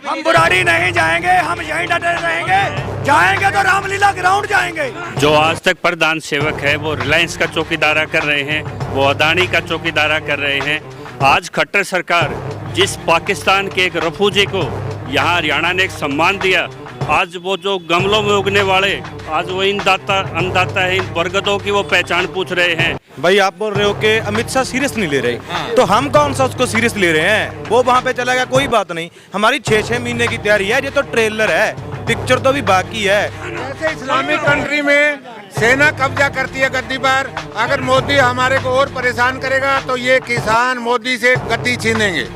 हम बुराड़ी नहीं जाएंगे, हम यहीं डटे रहेंगे। जाएंगे तो रामलीला ग्राउंड जाएंगे। जो आज तक प्रधान सेवक है वो रिलायंस का चौकीदारा कर रहे हैं, वो अदानी का चौकीदारा कर रहे हैं। आज खट्टर सरकार जिस पाकिस्तान के एक रफूजे को यहाँ हरियाणा ने एक सम्मान दिया, आज वो जो गमलों में उगने वाले, आज वो अन्नदाता है, इन बरगदों की वो पहचान पूछ रहे हैं। भाई आप बोल रहे हो कि अमित शाह सीरियस नहीं ले रहे, तो हम कौन सा उसको सीरियस ले रहे हैं? वो वहाँ पे चला गया, कोई बात नहीं। हमारी 6-6 महीने की तैयारी है, ये तो ट्रेलर है, पिक्चर तो भी बाकी है। जैसे इस्लामिक कंट्री में सेना कब्जा करती है गद्दी पर, अगर मोदी हमारे को और परेशान करेगा तो ये किसान मोदी से गद्दी छीनेंगे,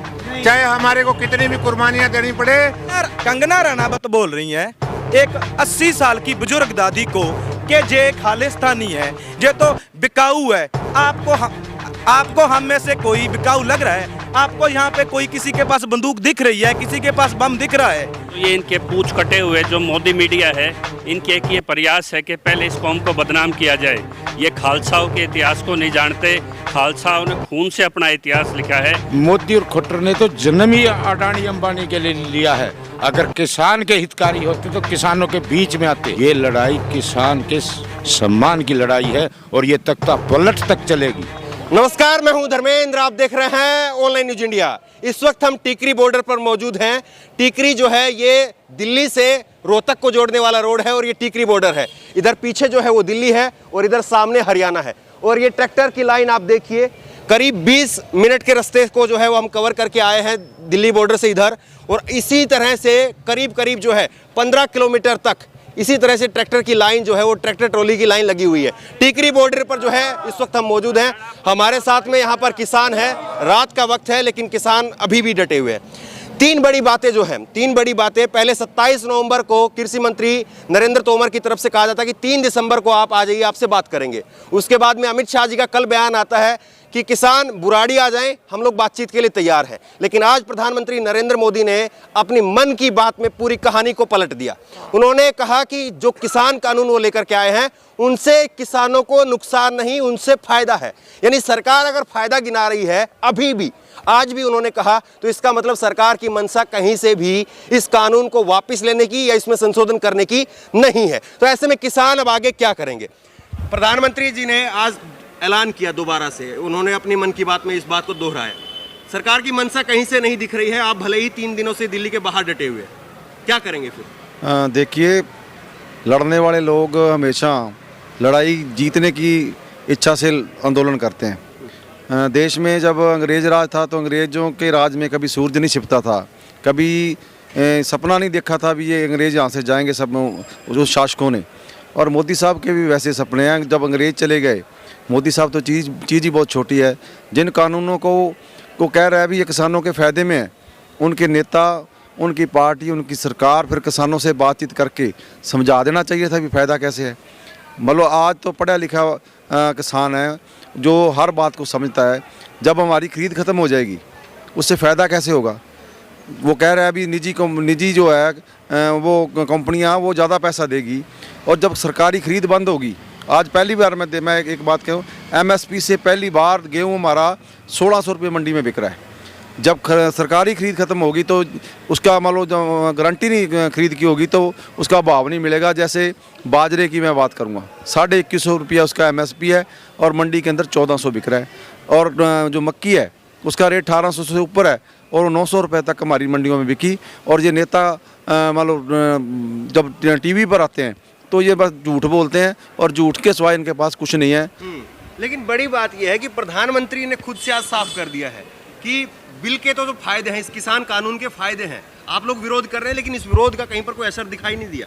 चाहे हमारे को कितनी भी कुर्बानियां देनी पड़े। कंगना रनावत बोल रही हैं एक 80 साल की बुजुर्ग दादी को कि जे खालिस्तानी है, जे तो बिकाऊ है। आपको हम में से कोई बिकाऊ लग रहा है? आपको यहाँ पे कोई किसी के पास बंदूक दिख रही है, किसी के पास बम दिख रहा है? तो ये इनके पूछ कटे हुए जो मोदी मीडिया है, इनके एक ये प्रयास है कि पहले इस कौम को बदनाम किया जाए। ये खालसाओं के इतिहास को नहीं जानते, खालसाओं ने खून से अपना इतिहास लिखा है। मोदी और खट्टर ने तो जन्म ही अडानी अंबानी के लिए लिया है। अगर किसान के हितकारी होते तो किसानों के बीच में आते। ये लड़ाई किसान के सम्मान की लड़ाई है और ये तख्ता पलट तक चलेगी। नमस्कार, मैं हूं धर्मेंद्र, आप देख रहे हैं ऑनलाइन न्यूज इंडिया। इस वक्त हम टिकरी बॉर्डर पर मौजूद हैं। टिकरी जो है ये दिल्ली से रोहतक को जोड़ने वाला रोड है और ये टिकरी बॉर्डर है। इधर पीछे जो है वो दिल्ली है और इधर सामने हरियाणा है। और ये ट्रैक्टर की लाइन आप देखिए, करीब 20 मिनट के रास्ते को जो है वो हम कवर करके आए हैं दिल्ली बॉर्डर से इधर, और इसी तरह से करीब जो है 15 किलोमीटर तक इसी तरह से ट्रैक्टर की लाइन जो है वो ट्रैक्टर ट्रॉली की लाइन लगी हुई है। टिकरी बॉर्डर पर जो है इस वक्त हम मौजूद हैं। हमारे साथ में यहाँ पर किसान है, रात का वक्त है लेकिन किसान अभी भी डटे हुए हैं। तीन बड़ी बातें। पहले 27 नवंबर को कृषि मंत्री नरेंद्र तोमर की तरफ से कहा जाता है कि 3 दिसंबर को आप आ जाइए, आपसे बात करेंगे। उसके बाद में अमित शाह जी का कल बयान आता है कि किसान बुराड़ी आ जाएं, हम लोग बातचीत के लिए तैयार हैं। लेकिन आज प्रधानमंत्री नरेंद्र मोदी ने अपनी मन की बात में पूरी कहानी को पलट दिया। उन्होंने कहा कि जो किसान कानून वो लेकर के आए हैं उनसे किसानों को नुकसान नहीं, उनसे फायदा है। यानी सरकार अगर फायदा गिना रही है अभी भी, आज भी उन्होंने कहा, तो इसका मतलब सरकार की मंशा कहीं से भी इस कानून को वापस लेने की या इसमें संशोधन करने की नहीं है। तो ऐसे में किसान अब आगे क्या करेंगे? प्रधानमंत्री जी ने आज ऐलान किया दोबारा से, उन्होंने अपनी मन की बात में इस बात को दोहराया। सरकार की मंशा कहीं से नहीं दिख रही है, आप भले ही 3 दिनों से दिल्ली के बाहर डटे हुए, क्या करेंगे फिर? देखिए, लड़ने वाले लोग हमेशा लड़ाई जीतने की इच्छा से आंदोलन करते हैं। देश में जब अंग्रेज राज था तो अंग्रेज़ों के राज में कभी सूरज नहीं छिपता था, कभी सपना नहीं देखा था भी ये अंग्रेज़ यहाँ से जाएंगे सब जो शासकों ने। और मोदी साहब के भी वैसे सपने हैं। जब अंग्रेज़ चले गए, मोदी साहब तो चीज़ ही बहुत छोटी है। जिन कानूनों को कह रहा है भी ये किसानों के फ़ायदे में है, उनके नेता, उनकी पार्टी, उनकी सरकार फिर किसानों से बातचीत करके समझा देना चाहिए था भी फ़ायदा कैसे है। मतलब आज तो पढ़ा लिखा किसान है जो हर बात को समझता है। जब हमारी खरीद ख़त्म हो जाएगी उससे फ़ायदा कैसे होगा? वो कह रहा है अभी निजी जो है वो कंपनियां वो ज़्यादा पैसा देगी, और जब सरकारी खरीद बंद होगी, आज पहली बार मैं एक बात कहूँ, MSP से पहली बार गेहूँ हमारा 1600 रुपये मंडी में बिक रहा है। जब सरकारी खरीद ख़त्म होगी तो उसका मान लो गारंटी नहीं खरीद की होगी तो उसका भाव नहीं मिलेगा। जैसे बाजरे की मैं बात करूँगा, 2150 रुपया उसका MSP है और मंडी के अंदर 1400 बिक रहा है। और जो मक्की है उसका रेट 1800 से ऊपर है और 900 रुपये तक हमारी मंडियों में बिकी। और ये नेता मान लो जब TV पर आते हैं तो ये बस झूठ बोलते हैं और झूठ के सिवाय इनके पास कुछ नहीं है। लेकिन बड़ी बात यह है कि प्रधानमंत्री ने खुद से आज साफ कर दिया है कि बिल के तो जो फायदे हैं, इस किसान कानून के फायदे हैं। आप लोग विरोध कर रहे हैं लेकिन इस विरोध का कहीं पर कोई असर दिखाई नहीं दिया।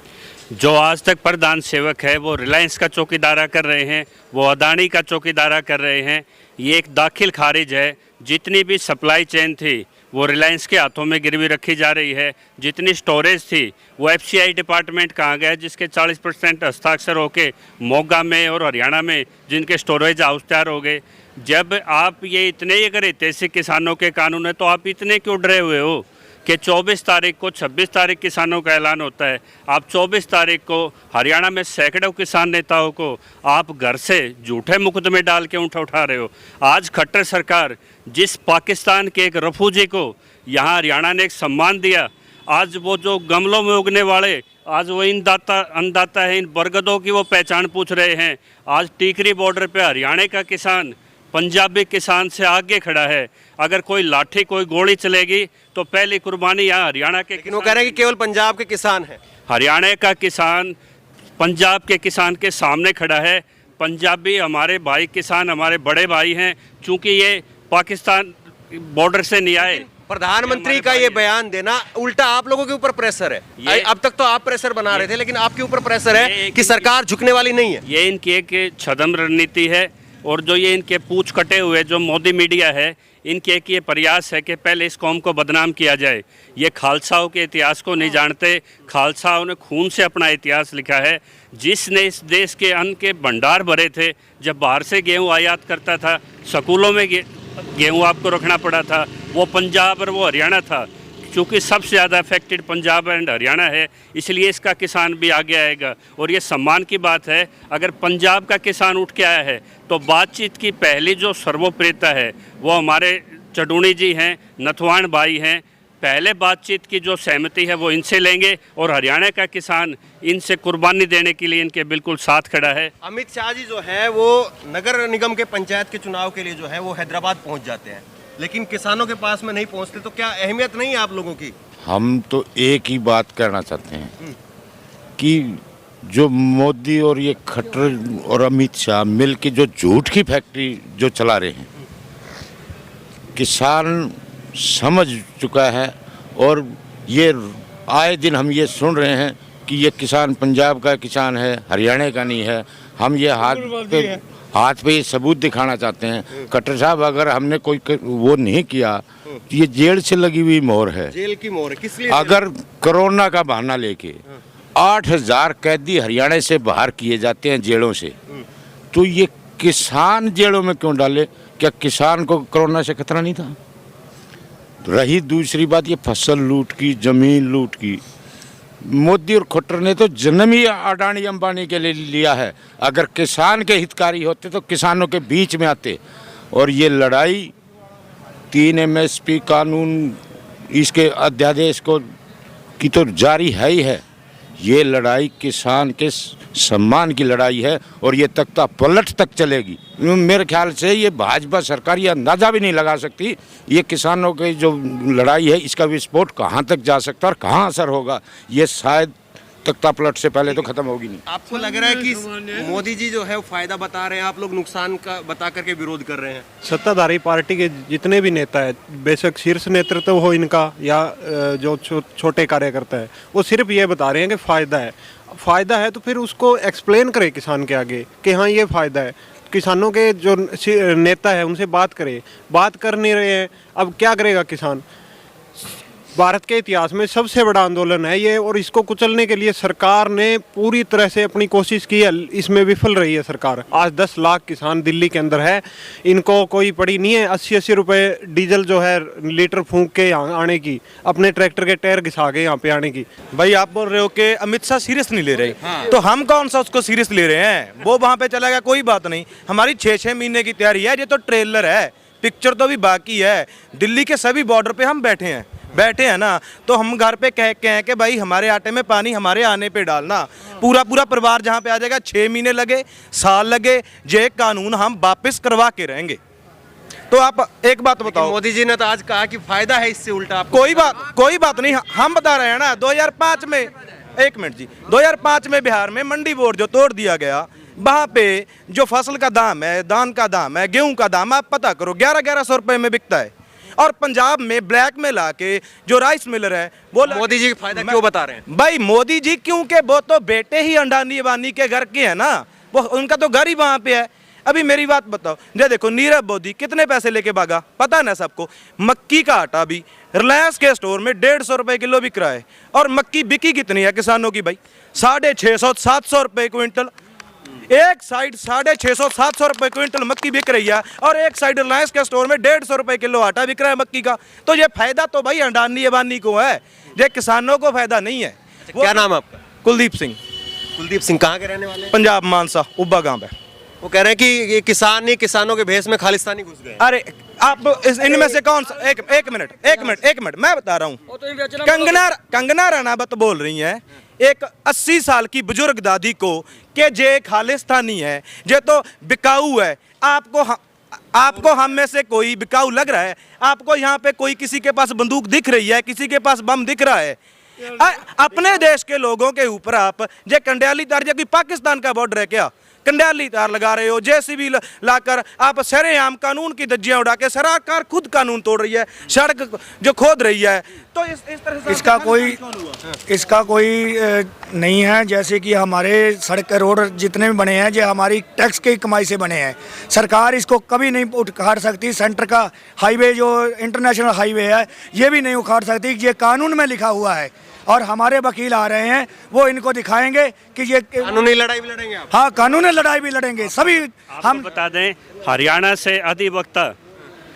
जो आज तक प्रधान सेवक है वो रिलायंस का चौकीदारा कर रहे हैं, वो अदानी का चौकीदारा कर रहे हैं। ये एक दाखिल खारिज है। जितनी भी सप्लाई चेन थी वो रिलायंस के हाथों में गिरवी रखी जा रही है। जितनी स्टोरेज थी वो FCI डिपार्टमेंट कहाँ गया, जिसके 40% हस्ताक्षर होके मोगा में और हरियाणा में जिनके स्टोरेज हाउस तैयार हो गए। जब आप ये इतने ही अगर ऐतिहासिक किसानों के कानून है तो आप इतने क्यों डरे हुए हो कि 24 तारीख को 26 तारीख किसानों का ऐलान होता है। आप 24 तारीख को हरियाणा में सैकड़ों किसान नेताओं को आप घर से झूठे मुकदमे डाल के उठा रहे हो। आज खट्टर सरकार जिस पाकिस्तान के एक रफूजे को यहाँ हरियाणा ने एक सम्मान दिया, आज वो जो गमलों में उगने वाले, आज वो अन्नदाता है, इन बरगदों की वो पहचान पूछ रहे हैं। आज टीकरी बॉर्डर पे हरियाणा का किसान पंजाबी किसान से आगे खड़ा है। अगर कोई लाठी कोई गोली चलेगी तो पहली कुर्बानी यहाँ हरियाणा के, लेकिन वो कह रहे हैं कि केवल पंजाब के किसान हैं। हरियाणा का किसान पंजाब के किसान के सामने खड़ा है। पंजाबी हमारे भाई किसान हमारे बड़े भाई हैं, चूंकि ये पाकिस्तान बॉर्डर से नहीं आए। प्रधानमंत्री का ये बयान देना उल्टा आप लोगों के ऊपर प्रेशर है। अब तक तो आप प्रेशर बना रहे थे, लेकिन आपके ऊपर प्रेशर है कि सरकार झुकने वाली नहीं है। ये इनकी एक छद्म रणनीति है, और जो ये इनके पूछ कटे हुए जो मोदी मीडिया है, इनके एक ये प्रयास है कि पहले इस कौम को बदनाम किया जाए। ये खालसाओं के इतिहास को नहीं जानते। खालसाओं ने खून से अपना इतिहास लिखा है। जिसने इस देश के अन्न के भंडार भरे थे, जब बाहर से गेहूँ आयात करता था, स्कूलों में गेहूँ आपको रखना पड़ा था, वो पंजाब और वो हरियाणा था। क्योंकि सबसे ज़्यादा अफेक्टेड पंजाब एंड हरियाणा है, इसलिए इसका किसान भी आगे आएगा। और ये सम्मान की बात है, अगर पंजाब का किसान उठ के आया है तो बातचीत की पहली जो सर्वोप्रियता है वो हमारे चडूणी जी हैं, नथवान भाई हैं। पहले बातचीत की जो सहमति है वो इनसे लेंगे, और हरियाणा का किसान इनसे कुर्बानी देने के लिए इनके बिल्कुल साथ खड़ा है। अमित शाह जी जो है वो नगर निगम के पंचायत के चुनाव के लिए जो है वो हैदराबाद पहुंच जाते हैं, लेकिन किसानों के पास में नहीं पहुंचते। तो क्या अहमियत नहीं है आप लोगों की? हम तो एक ही बात करना चाहते हैं कि जो मोदी और ये खट्टर और अमित शाह मिल के जो झूठ की फैक्ट्री जो चला रहे हैं, किसान समझ चुका है। और ये आए दिन हम ये सुन रहे हैं कि ये किसान पंजाब का किसान है, हरियाणा का नहीं है। हम ये हाथ पे ये सबूत दिखाना चाहते हैं। खट्टर साहब, अगर हमने कोई वो नहीं किया तो ये जेल से लगी हुई मोहर है। जेल की मोहर किस लिए? अगर कोरोना का बहाना लेके 8,000 कैदी हरियाणा से बाहर किए जाते हैं जेलों से, तो ये किसान जेलों में क्यों डाले? क्या किसान को कोरोना से खतरा नहीं था? रही दूसरी बात, ये फसल लूट की, जमीन लूट की, मोदी और खट्टर ने तो जन्म ही अडानी अंबानी के लिए लिया है। अगर किसान के हितकारी होते तो किसानों के बीच में आते। और ये लड़ाई 3 MSP कानून, इसके अध्यादेश को की तो जारी है ही है। ये लड़ाई किसान के सम्मान की लड़ाई है, और ये तख्ता पलट तक चलेगी। मेरे ख्याल से ये भाजपा सरकार ये अंदाज़ा भी नहीं लगा सकती ये किसानों की जो लड़ाई है, इसका विस्फोट कहाँ तक जा सकता है और कहाँ असर होगा, ये शायद तख्ता पलट से पहले तो खत्म होगी नहीं। आपको लग रहा है कि मोदी जी जो है वो फायदा बता रहे हैं, आप लोग नुकसान का बता करके विरोध कर रहे हैं? सत्ताधारी पार्टी के जितने भी नेता है, बेशक शीर्ष नेतृत्व हो इनका या जो छोटे कार्यकर्ता है, वो सिर्फ ये बता रहे हैं कि फ़ायदा है तो फिर उसको एक्सप्लेन करें किसान के आगे कि हाँ ये फ़ायदा है। किसानों के जो नेता है उनसे बात कर नहीं रहे हैं। अब क्या करेगा किसान? भारत के इतिहास में सबसे बड़ा आंदोलन है ये, और इसको कुचलने के लिए सरकार ने पूरी तरह से अपनी कोशिश की है, इसमें विफल रही है सरकार। आज 10 लाख किसान दिल्ली के अंदर है, इनको कोई पड़ी नहीं है 80-80 रुपये डीजल जो है लीटर फूंक के यहाँ आने की, अपने ट्रैक्टर के टायर घिसा के यहाँ पे आने की। भाई आप बोल रहे हो कि अमित शाह सीरियस नहीं ले रहे, तो हम कौन सा उसको सीरियस ले रहे हैं? वो वहाँ पे चला गया, कोई बात नहीं। हमारी 6-6 महीने की तैयारी है, ये तो ट्रेलर है, पिक्चर तो भी बाकी है। दिल्ली के सभी बॉर्डर पे हम बैठे हैं ना, तो हम घर पे कह के हैं कि भाई हमारे आटे में पानी हमारे आने पे डालना। पूरा परिवार जहाँ पे आ जाएगा, 6 महीने लगे, साल लगे, ये कानून हम वापस करवा के रहेंगे। तो आप एक बात बताओ, मोदी जी ने तो आज कहा कि फायदा है इससे, उल्टा आपको कोई बात नहीं। हम बता रहे हैं ना, 2005 में 1 मिनट जी, 2005 में बिहार में मंडी बोर्ड जो तोड़ दिया गया, वहाँ पे जो फसल का दाम है, धान का दाम है, गेहूं का दाम आप पता करो, 1100 रुपये में बिकता है। और पंजाब में ब्लैक में लाके जो राइस मिलर है वो मोदी जी फायदा क्यों बता रहे हैं? भाई मोदी जी क्योंकि वो तो बेटे ही अंडानी अबानी के घर के हैं ना, वो उनका तो घर ही वहाँ पे है। अभी मेरी बात बताओ, ये देखो नीरव मोदी कितने पैसे लेके भागा, पता है ना सबको। मक्की का आटा भी रिलायंस के स्टोर में 150 रुपये किलो बिक रहा है, और मक्की बिकी कितनी है किसानों की भाई? 650-700 रुपये क्विंटल। एक साइड 650-700 रुपये क्विंटल मक्की बिक रही है, और एक साइड रिलायंस के स्टोर में 150 रुपये किलो आटा बिक रहा है मक्की का। तो ये फायदा तो भाई अंडानी अबानी को है, ये किसानों को फायदा नहीं है। क्या नाम है आपका? कुलदीप सिंह। कुलदीप सिंह कहाँ के रहने वाले हैं? पंजाब मानसा उब्बा गांव है। वो कह रहे हैं कि ये किसान ही किसानों के भेष में खालिस्तानी घुस गए। अरे आप इनमें से कौन सा एक मिनट मैं बता रहा हूँ। कंगना रनावत बोल रही है एक 80 साल की बुजुर्ग दादी को कि जे खालिस्तानी है, जे तो बिकाऊ है। आपको हम में से कोई बिकाऊ लग रहा है? आपको यहाँ पे कोई किसी के पास बंदूक दिख रही है, किसी के पास बम दिख रहा है? अपने देश के लोगों के ऊपर आप जे कंडियाली तार, कोई पाकिस्तान का बॉर्डर है क्या? कंडियाली तार लगा रहे हो, जेसीबी लाकर आप सरेआम कानून की धज्जियां उड़ा के, सरकार खुद कानून तोड़ रही है, सड़क जो खोद रही है। तो इस तरह से इसका कोई नहीं है। जैसे कि हमारे सड़क रोड जितने भी बने हैं ये हमारी टैक्स की कमाई से बने हैं। सरकार इसको कभी नहीं उखाड़ सकती। सेंटर का हाईवे जो इंटरनेशनल हाईवे है ये भी नहीं उखाड़ सकती। ये कानून में लिखा हुआ है और हमारे वकील आ रहे हैं, वो इनको दिखाएंगे कि ये कानूनी लड़ाई भी लड़ेंगे आप? हाँ, कानूनी लड़ाई भी लड़ेंगे सभी। हम बता दें, हरियाणा से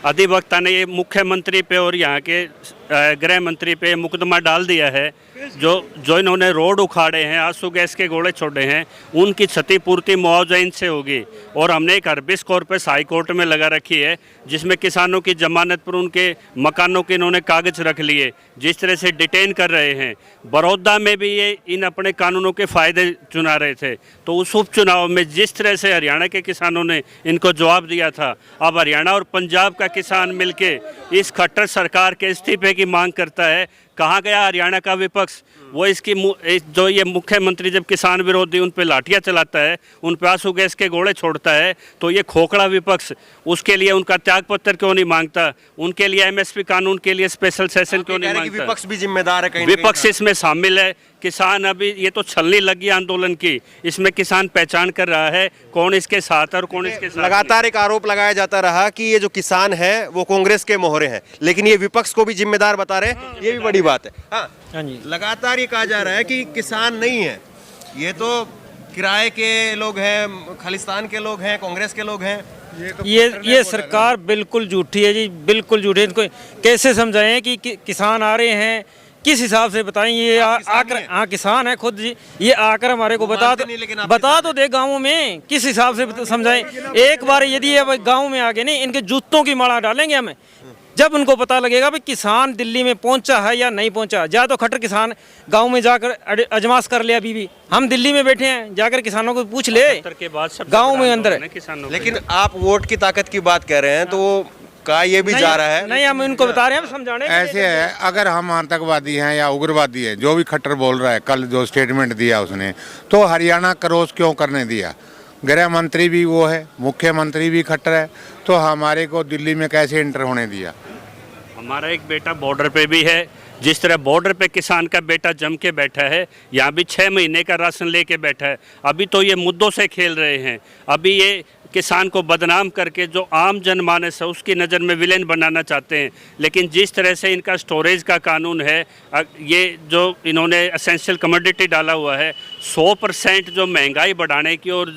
अधिवक्ता ने ये मुख्यमंत्री पे और यहाँ के गृह मंत्री पे मुकदमा डाल दिया है। जो इन्होंने रोड उखाड़े हैं, आंसू गैस के गोले छोड़े हैं, उनकी क्षतिपूर्ति मुआवजा इनसे होगी। और हमने एक हर्बिस कॉर्पस हाई कोर्ट में लगा रखी है जिसमें किसानों की जमानत पर उनके मकानों के इन्होंने कागज रख लिए। जिस तरह से डिटेन कर रहे हैं, बड़ौदा में भी ये इन अपने कानूनों के फ़ायदे चुना रहे थे। तो उस उपचुनाव में जिस तरह से हरियाणा के किसानों ने इनको जवाब दिया था, अब हरियाणा और पंजाब का किसान मिलके इस खट्टर सरकार के इस्तीफे की मांग करता है। कहाँ गया हरियाणा का विपक्ष? वो जो ये मुख्यमंत्री जब किसान विरोधी उन पे लाठियाँ चलाता है, उन पे आंसू गैस के गोले छोड़ता है, तो ये खोखला विपक्ष उसके लिए उनका त्यागपत्र क्यों नहीं मांगता? उनके लिए एमएसपी कानून के लिए स्पेशल सेशन क्यों नहीं मांगता? विपक्ष भी जिम्मेदार है, विपक्ष इसमें शामिल है। किसान अभी ये तो छलनी लगी आंदोलन की, इसमें किसान पहचान कर रहा है कौन इसके साथ और कौन इसके साथ। लगातार एक आरोप लगाया जाता रहा कि ये जो किसान है वो कांग्रेस के मोहरे हैं, लेकिन ये विपक्ष को भी जिम्मेदार बता रहे हैं, ये भी बड़ी बात है। हाँ जी, लगातार ये कहा जा रहा है कि किसान नहीं है, ये तो किराए के लोग हैं, खालिस्तान के लोग हैं, कांग्रेस के लोग हैं। ये सरकार बिल्कुल झूठी है जी, बिल्कुल झूठी है। इनको कैसे समझाएं कि किसान आ रहे हैं, किस हिसाब से बताएं? ये आकर, हाँ किसान है खुद जी, ये आकर हमारे को बता तो दे गाँवों में, किस हिसाब से समझाएं? एक बार यदि गाँव में आ गए नहीं, इनके जूतों की माला डालेंगे हमें जब उनको पता लगेगा भाई किसान दिल्ली में पहुंचा है या नहीं पहुंचा। जा तो खट्टर किसान गांव में जाकर अजमास कर ले। अभी भी हम दिल्ली में बैठे हैं, जाकर किसानों को पूछ ले गांव में अंदर है। लेकिन आप वोट की ताकत की बात कह रहे हैं तो कहा ये भी जा रहा है नहीं, हम इनको बता रहे हैं, हम समझाने ऐसे है। अगर हम आतंकवादी हैं या उग्रवादी है, जो भी खट्टर बोल रहा है, कल जो स्टेटमेंट दिया उसने, तो हरियाणा क्रॉस क्यों करने दिया? गृह मंत्री भी वो है, मुख्यमंत्री भी खट्टर है, तो हमारे को दिल्ली में कैसे इंटर होने दिया? हमारा एक बेटा बॉर्डर पे भी है। जिस तरह बॉर्डर पे किसान का बेटा जम के बैठा है, यहाँ भी 6 महीने का राशन लेके बैठा है। अभी तो ये मुद्दों से खेल रहे हैं। अभी ये किसान को बदनाम करके जो आम जनमानस है उसकी नज़र में विलेन बनाना चाहते हैं। लेकिन जिस तरह से इनका स्टोरेज का कानून है, ये जो इन्होंने एसेंशियल कमोडिटी डाला हुआ है, 100% जो महंगाई बढ़ाने की और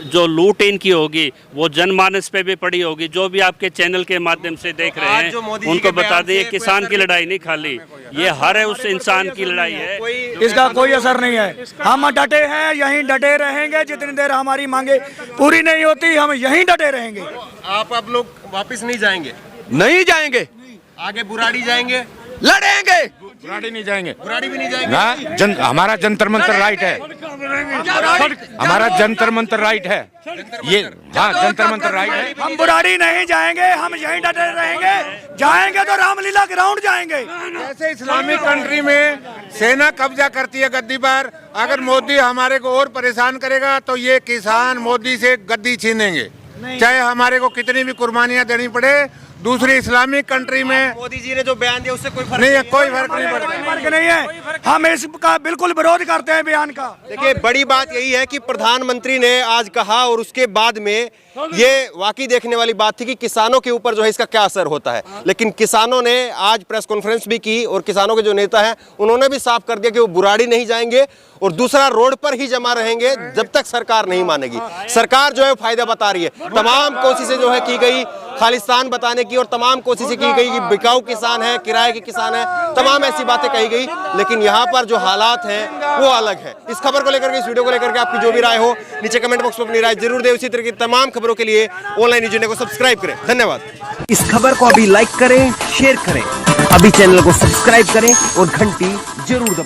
जो लूट इनकी होगी वो जनमानस पे भी पड़ी होगी। जो भी आपके चैनल के माध्यम से देख रहे हैं उनको बता दें, किसान की लड़ाई नहीं खाली, ये हर उस इंसान की लड़ाई है। इसका कोई असर नहीं है। हम डटे हैं, यहीं डटे रहेंगे जितनी देर हमारी मांगे पूरी नहीं होती, हम यहीं डटे रहेंगे। आप अब लोग वापस नहीं जाएंगे? नहीं जाएंगे, आगे बुराड़ी जाएंगे, लड़ेंगे। बुराड़ी नहीं जाएंगे, बुराड़ी भी नहीं जाएंगे। हमारा जंतर मंतर राइट है, हमारा जंतर मंतर राइट है, ये हाँ जंतर मंतर राइट है। हम बुराड़ी नहीं जाएंगे, हम यहीं डटे रहेंगे। जाएंगे तो रामलीला ग्राउंड जाएंगे। जैसे इस्लामिक कंट्री में सेना कब्जा करती है गद्दी पर, अगर मोदी हमारे को और परेशान करेगा तो ये किसान मोदी से गद्दी छीनेंगे, चाहे हमारे को कितनी भी कुर्बानियां देनी पड़े। दूसरी इस्लामिक कंट्री में मोदी जी ने जो बयान दिया उससे कोई फर्क नहीं है, कोई फर्क नहीं पड़ता। फर्क नहीं है, हम इसका बिल्कुल विरोध करते हैं बयान का। देखिए, बड़ी बात यही है कि प्रधानमंत्री ने आज कहा और उसके बाद में ये वाकई देखने वाली बात थी कि किसानों के ऊपर जो है इसका क्या असर होता है। लेकिन किसानों ने आज प्रेस कॉन्फ्रेंस भी की और किसानों के जो नेता हैं उन्होंने भी साफ कर दिया कि वो बुराड़ी नहीं जाएंगे और दूसरा रोड पर ही जमा रहेंगे जब तक सरकार नहीं मानेगी। सरकार जो है फायदा बता रही है, तमाम कोशिशें जो है की गई खालिस्तान बताने की और तमाम कोशिशें की गई कि बिकाऊ किसान है, किराए के किसान है, तमाम ऐसी बातें कही गई, लेकिन यहाँ पर जो हालात हैं वो अलग है। इस खबर को लेकर के, इस वीडियो को लेकर के आपकी जो भी राय हो नीचे कमेंट बॉक्स में अपनी राय जरूर दें। इसी तरह की तमाम खबरों के लिए ऑनलाइन न्यूज़ इंडिया को सब्सक्राइब करें। धन्यवाद। इस खबर को अभी लाइक करें, शेयर करें, अभी चैनल को सब्सक्राइब करें और घंटी जरूर दबाएं।